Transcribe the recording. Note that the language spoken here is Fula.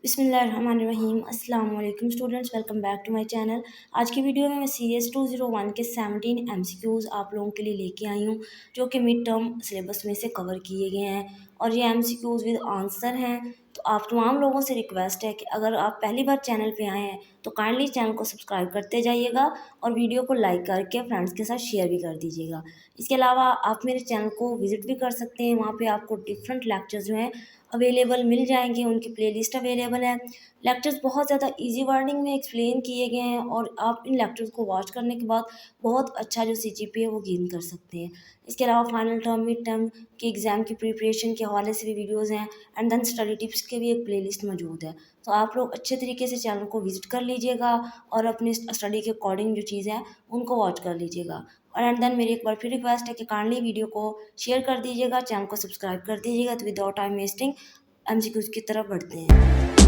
बिस्मिल्लाहिर्रहमानिर्रहीम। अस्सलाम वालेकुम students, welcome back to my channel. आज की वीडियो में मैं CS201 के 17 MCQs आप लोगों के लिए लेके आई हूँ, जो कि मिड टर्म सिलेबस में से कवर किए गए हैं और ये MCQs विद आंसर हैं। तो आप तमाम लोगों से रिक्वेस्ट है कि अगर आप पहली बार चैनल पे आए हैं तो काइंडली चैनल को सब्सक्राइब करते जाइएगा और वीडियो को लाइक करके फ्रेंड्स के साथ शेयर भी कर दीजिएगा। इसके अलावा आप मेरे चैनल को विज़िट भी कर सकते हैं, वहाँ पे आपको डिफरेंट लेक्चर्स जो हैं अवेलेबल मिल जाएंगे, उनकी प्लेलिस्ट अवेलेबल है। लेक्चर्स बहुत ज़्यादा इजी वर्डिंग में एक्सप्लेन किए गए हैं और आप इन लेक्चर्स को वॉच करने के बाद बहुत अच्छा जो CGPA है वो गेन कर सकते हैं। इसके अलावा फाइनल टर्म, मिड टर्म के एग्ज़ाम की प्रिपरेशन के हवाले से भी वीडियोज़ हैं एंड देन स्टडी टिप्स के भी एक प्लेलिस्ट मौजूद है। तो आप लोग अच्छे तरीके से चैनल को विजिट कर लीजिएगा और अपनी स्टडी के अकॉर्डिंग जो चीज़ है उनको वॉच कर लीजिएगा। और एंड देन मेरी एक बार फिर रिक्वेस्ट है कि काइंडली वीडियो को शेयर कर दीजिएगा, चैनल को सब्सक्राइब कर दीजिएगा। तो विदाउट टाइम वेस्टिंग MCQs की तरफ बढ़ते हैं।